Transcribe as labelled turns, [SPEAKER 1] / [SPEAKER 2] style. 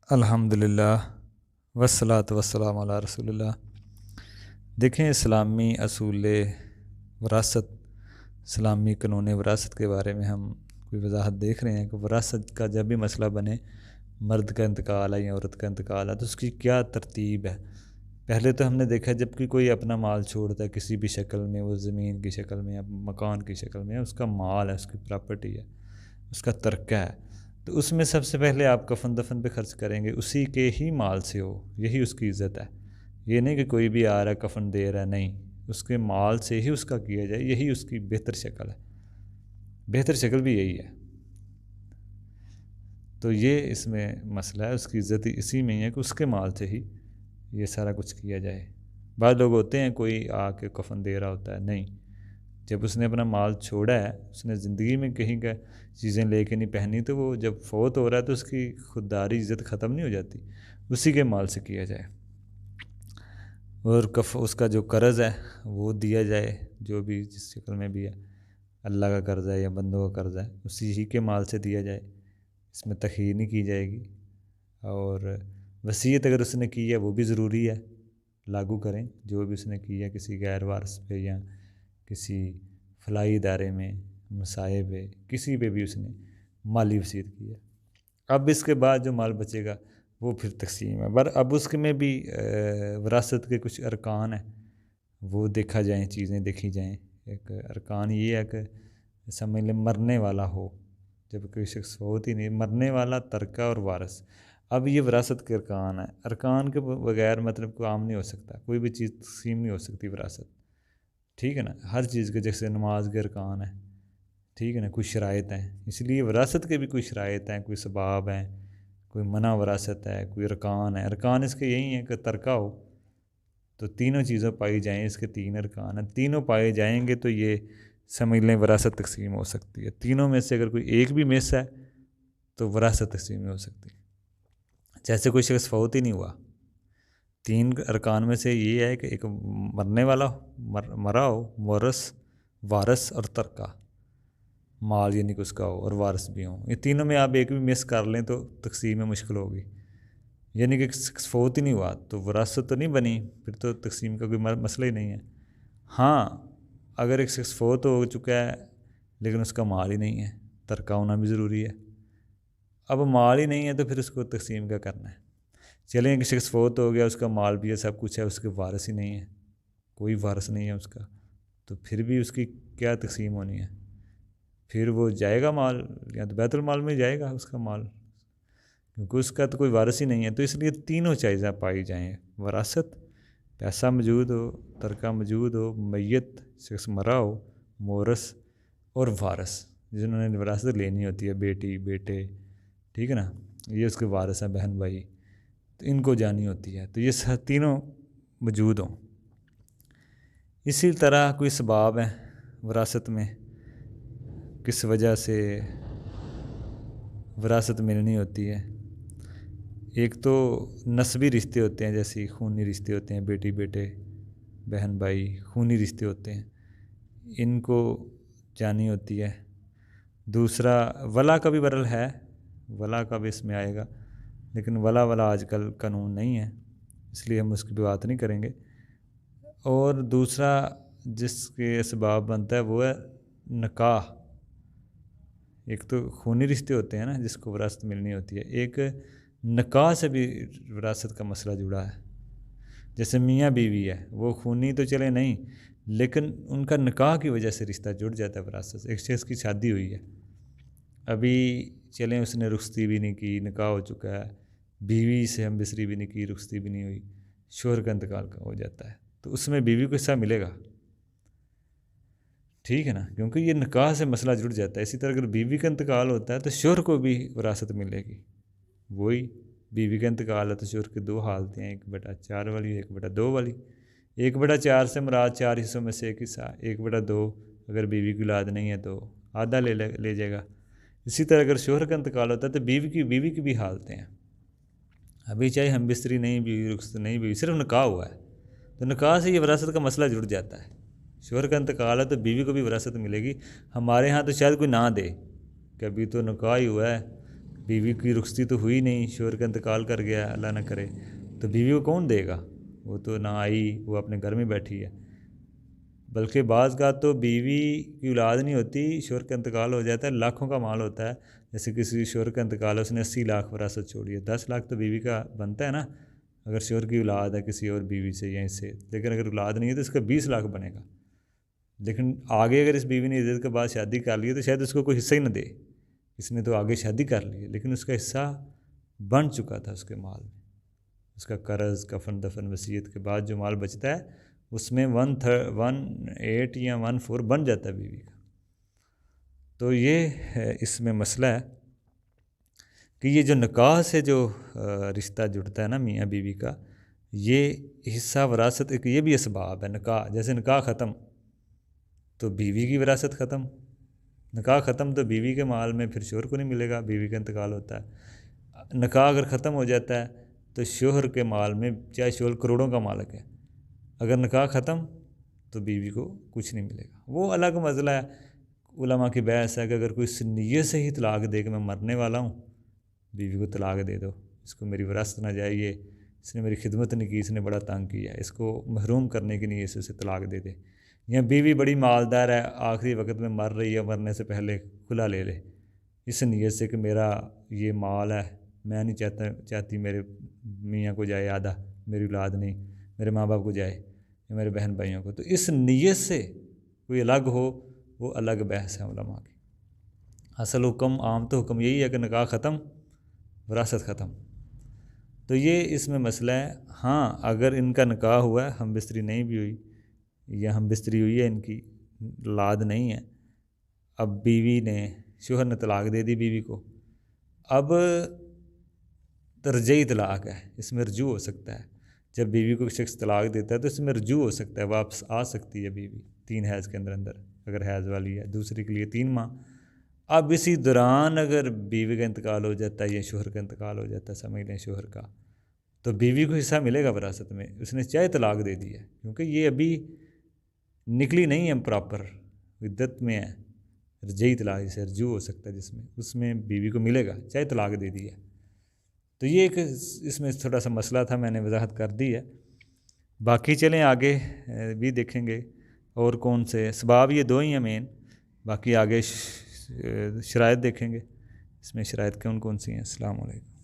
[SPEAKER 1] الحمدللہ والصلاۃ والسلام علی رسول اللہ۔ دیکھیں، اسلامی اصول وراثت، اسلامی قانون وراثت کے بارے میں ہم کوئی وضاحت دیکھ رہے ہیں کہ وراثت کا جب بھی مسئلہ بنے، مرد کا انتقال ہے یا عورت کا انتقال ہے، تو اس کی کیا ترتیب ہے۔ پہلے تو ہم نے دیکھا جب کہ کوئی اپنا مال چھوڑتا ہے کسی بھی شکل میں، وہ زمین کی شکل میں یا مکان کی شکل میں، اس کا مال ہے، اس کی پراپرٹی ہے، اس کا ترکہ ہے، تو اس میں سب سے پہلے آپ کفن دفن پہ خرچ کریں گے، اسی کے ہی مال سے ہو، یہی اس کی عزت ہے۔ یہ نہیں کہ کوئی بھی آ رہا ہے کفن دے رہا ہے، نہیں، اس کے مال سے ہی اس کا کیا جائے، یہی اس کی بہتر شکل ہے، بہتر شکل بھی یہی ہے۔ تو یہ اس میں مسئلہ ہے، اس کی عزت اسی میں ہی ہے کہ اس کے مال سے ہی یہ سارا کچھ کیا جائے۔ بعض لوگ ہوتے ہیں کوئی آ کے کفن دے رہا ہوتا ہے، نہیں، جب اس نے اپنا مال چھوڑا ہے، اس نے زندگی میں کہیں کا چیزیں لے کے نہیں پہنی، تو وہ جب فوت ہو رہا ہے تو اس کی خودداری عزت ختم نہیں ہو جاتی، اسی کے مال سے کیا جائے۔ اور اس کا جو قرض ہے وہ دیا جائے، جو بھی جس شکل میں بھی ہے، اللہ کا قرض ہے یا بندوں کا قرض ہے، اسی ہی کے مال سے دیا جائے، اس میں تخیر نہیں کی جائے گی۔ اور وصیت اگر اس نے کی ہے وہ بھی ضروری ہے، لاگو کریں، جو بھی اس نے کی ہے کسی غیر وارث پہ یا کسی فلاحی ادارے میں، مسائے پہ، کسی پہ بھی اس نے مالی وصیت کی ہے۔ اب اس کے بعد جو مال بچے گا وہ پھر تقسیم ہے، اب اس میں بھی وراثت کے کچھ ارکان ہیں، وہ دیکھا جائیں، چیزیں دیکھی جائیں۔ ایک ارکان یہ ہے کہ سمجھ لیں مرنے والا ہو، جب کوئی شخص فوت ہی نہیں، مرنے والا، ترکہ اور وارث۔ اب یہ وراثت کے ارکان ہیں، ارکان کے بغیر مطلب کوئی عام نہیں ہو سکتا، کوئی بھی چیز تقسیم نہیں ہو سکتی وراثت، ٹھیک ہے نا۔ ہر چیز کے جیسے نماز کے ارکان ہیں، ٹھیک ہے نا، کچھ شرائط ہیں، اس لیے وراثت کے بھی کوئی شرائط ہیں، کوئی اسباب ہیں، کوئی منع وراثت ہے، کوئی ارکان ہے۔ ارکان اس کے یہی ہیں کہ ترکہ ہو تو تینوں چیزیں پائی جائیں، اس کے تین ارکان ہیں، تینوں پائے جائیں گے تو یہ سمجھ لیں وراثت تقسیم ہو سکتی ہے۔ تینوں میں سے اگر کوئی ایک بھی مس ہے تو وراثت تقسیم نہیں ہو سکتی۔ جیسے کوئی شخص فوت ہی نہیں ہوا، تین ارکان میں سے یہ ہے کہ ایک مرنے والا مرا ہو، مورث، وارث اور ترکہ، مال یعنی کہ اس کا ہو اور وارث بھی ہوں۔ یہ تینوں میں آپ ایک بھی مس کر لیں تو تقسیم میں مشکل ہوگی، یعنی کہ فوت ہی نہیں ہوا تو وراثت تو نہیں بنی، پھر تو تقسیم کا کوئی مسئلہ ہی نہیں ہے۔ ہاں، اگر ایک شخص فوت ہو چکا ہے لیکن اس کا مال ہی نہیں ہے، ترکہ ہونا بھی ضروری ہے۔ اب مال ہی نہیں ہے تو پھر اس کو تقسیم کیا کرنا ہے۔ چلیں ایک شخص فوت ہو گیا، اس کا مال بھی ہے، سب کچھ ہے، اس کے وارث ہی نہیں ہے، کوئی وارث نہیں ہے اس کا، تو پھر بھی اس کی کیا تقسیم ہونی ہے؟ پھر وہ جائے گا مال یا تو بیت المال میں جائے گا اس کا مال، کیونکہ اس کا تو کوئی وارث ہی نہیں ہے۔ تو اس لیے تینوں چیزیں پائی جائیں، وراثت، پیسہ موجود ہو، ترکہ موجود ہو، میت شخص مرا ہو، مورث اور وارث، جنہوں نے وراثت لینی ہوتی ہے، بیٹی، بیٹے، ٹھیک ہے نا، یہ اس کے وارث ہیں، بہن بھائی، تو ان کو جانی ہوتی ہے، تو یہ تینوں موجود ہوں۔ اسی طرح کوئی اسباب ہیں وراثت میں، کس وجہ سے وراثت ملنی ہوتی ہے۔ ایک تو نسبی رشتے ہوتے ہیں، جیسے خونی رشتے ہوتے ہیں، بیٹی بیٹے، بہن بھائی، خونی رشتے ہوتے ہیں، ان کو جانی ہوتی ہے۔ دوسرا ولا کا بھی برل ہے، ولا کا بھی اس میں آئے گا، لیکن ولا آج کل قانون نہیں ہے، اس لیے ہم اس کی بات نہیں کریں گے۔ اور دوسرا جس کے اسباب بنتا ہے وہ ہے نکاح۔ ایک تو خونی رشتے ہوتے ہیں نا جس کو وراثت ملنی ہوتی ہے، ایک نکاح سے بھی وراثت کا مسئلہ جڑا ہے۔ جیسے میاں بیوی ہے، وہ خونی تو چلے نہیں، لیکن ان کا نکاح کی وجہ سے رشتہ جڑ جاتا ہے وراثت سے۔ ایک شخص کی شادی ہوئی ہے، ابھی چلیں اس نے رخصتی بھی نہیں کی، نکاح ہو چکا ہے، بیوی سے ہم بستری بھی نہیں کی، رخصتی بھی نہیں ہوئی، شوہر کا انتقال ہو جاتا ہے، تو اس میں بیوی کو حصہ ملے گا، ٹھیک ہے نا، کیونکہ یہ نکاح سے مسئلہ جڑ جاتا ہے۔ اسی طرح اگر بیوی کا انتقال ہوتا ہے تو شوہر کو بھی وراثت ملے گی، وہی بیوی کا انتقال ہے تو شوہر کی دو حالتیں ہیں، 1/4 والی، 1/2 والی۔ 1/4 سے مراد 4 حصوں میں سے ایک حصہ، 1/2 اگر بیوی کی اولاد نہیں ہے تو آدھا لے جائے گا۔ اسی طرح اگر شوہر کا انتقال ہوتا ہے تو بیوی کی بھی حالتیں ہیں، ابھی چاہے ہم بستری نہیں، بیوی رخصت نہیں، بیوی صرف نکاح ہوا ہے، تو نکاح سے یہ وراثت کا مسئلہ جڑ جاتا ہے۔ شوہر کا انتقال ہے تو بیوی کو بھی وراثت ملے گی۔ ہمارے ہاں تو شاید کوئی نہ دے کہ ابھی تو نکاح ہی ہوا ہے، بیوی کی رخصتی تو ہوئی نہیں، شوہر کا انتقال کر گیا اللہ نہ کرے، تو بیوی کو کون دے گا؟ وہ تو نہ آئی، وہ اپنے گھر میں بیٹھی ہے۔ بلکہ بعض کا تو بیوی کی اولاد نہیں ہوتی، شوہر کا انتقال ہو جاتا ہے، لاکھوں کا مال ہوتا ہے، جیسے کسی شوہر کا انتقال ہے، اس نے 80 لاکھ وراثت چھوڑی ہے، 10 لاکھ تو بیوی کا بنتا ہے نا، اگر شوہر کی اولاد ہے کسی اور بیوی سے یا اس سے، لیکن اگر اولاد نہیں ہے تو اس کا 20 لاکھ بنے گا۔ لیکن آگے اگر اس بیوی نے عزت کے بعد شادی کر لی ہے تو شاید اس کو کوئی حصہ ہی نہ دے، اس نے تو آگے شادی کر لی ہے، لیکن اس کا حصہ بن چکا تھا اس کے مال میں، اس کا قرض، کفن دفن، وصیت کے بعد جو مال بچتا ہے اس میں 1/8 یا 1/4 بن جاتا ہے بیوی کا۔ تو یہ اس میں مسئلہ ہے کہ یہ جو نکاح سے جو رشتہ جڑتا ہے نا میاں بیوی کا، یہ حصہ وراثت ایک یہ بھی اسباب ہے۔ نکاح جیسے نکاح ختم تو بیوی کی وراثت ختم، نکاح ختم تو بیوی کے مال میں پھر شوہر کو نہیں ملے گا، بیوی کا انتقال ہوتا ہے۔ نکاح اگر ختم ہو جاتا ہے تو شوہر کے مال میں، چاہے شوہر کروڑوں کا مالک ہے، اگر نکاح ختم تو بیوی کو کچھ نہیں ملے گا۔ وہ الگ مسئلہ ہے، علماء کی بحث ہے کہ اگر کوئی اس نیت سے ہی طلاق دے کہ میں مرنے والا ہوں، بیوی کو طلاق دے دو، اس کو میری وراثت نہ جائے، یہ اس نے میری خدمت نہیں کی، اس نے بڑا تنگ کیا، اس کو محروم کرنے کی نیت سے اسے طلاق دے دے۔ یا بیوی بڑی مالدار ہے، آخری وقت میں مر رہی ہے، مرنے سے پہلے کھلا لے لے اس نیت سے کہ میرا یہ مال ہے، میں نہیں چاہتی میرے میاں کو جائے آدھا، میری اولاد نہیں، میرے ماں باپ کو جائے یا میرے بہن بھائیوں کو، تو اس نیت سے کوئی الگ ہو، وہ الگ بحث ہے علماء کی۔ اصل حکم، عام تو حکم یہی ہے کہ نکاح ختم، وراثت ختم۔ تو یہ اس میں مسئلہ ہے۔ ہاں اگر ان کا نکاح ہوا ہے، ہم بستری نہیں بھی ہوئی یا ہم بستری ہوئی ہے، ان کی اولاد نہیں ہے، اب بیوی نے، شوہر نے طلاق دے دی بیوی کو، اب ترجیحی طلاق ہے، اس میں رجوع ہو سکتا ہے۔ جب بیوی کو شخص طلاق دیتا ہے تو اس میں رجوع ہو سکتا ہے، واپس آ سکتی ہے بیوی 3 حیض کے اندر اگر حیض والی ہے، دوسری کے لیے 3 ماہ۔ اب اسی دوران اگر بیوی کا انتقال ہو جاتا ہے یا شوہر کا انتقال ہو جاتا ہے، سمجھ لیں شوہر کا، تو بیوی کو حصہ ملے گا وراثت میں، اس نے چاہے طلاق دے دی ہے، کیونکہ یہ ابھی نکلی نہیں ہے پراپر، عدت میں ہے، رجعی طلاق سے رجوع ہو سکتا ہے جس میں، اس میں بیوی کو ملے گا چاہے طلاق دے دی ہے۔ تو یہ ایک اس میں تھوڑا سا مسئلہ تھا، میں نے وضاحت کر دی ہے۔ باقی چلیں آگے بھی دیکھیں گے اور کون سے اسباب، یہ 2 ہی ہیں مین، باقی آگے شرائط دیکھیں گے، اس میں شرائط کون کون سی ہیں۔ السلام علیکم۔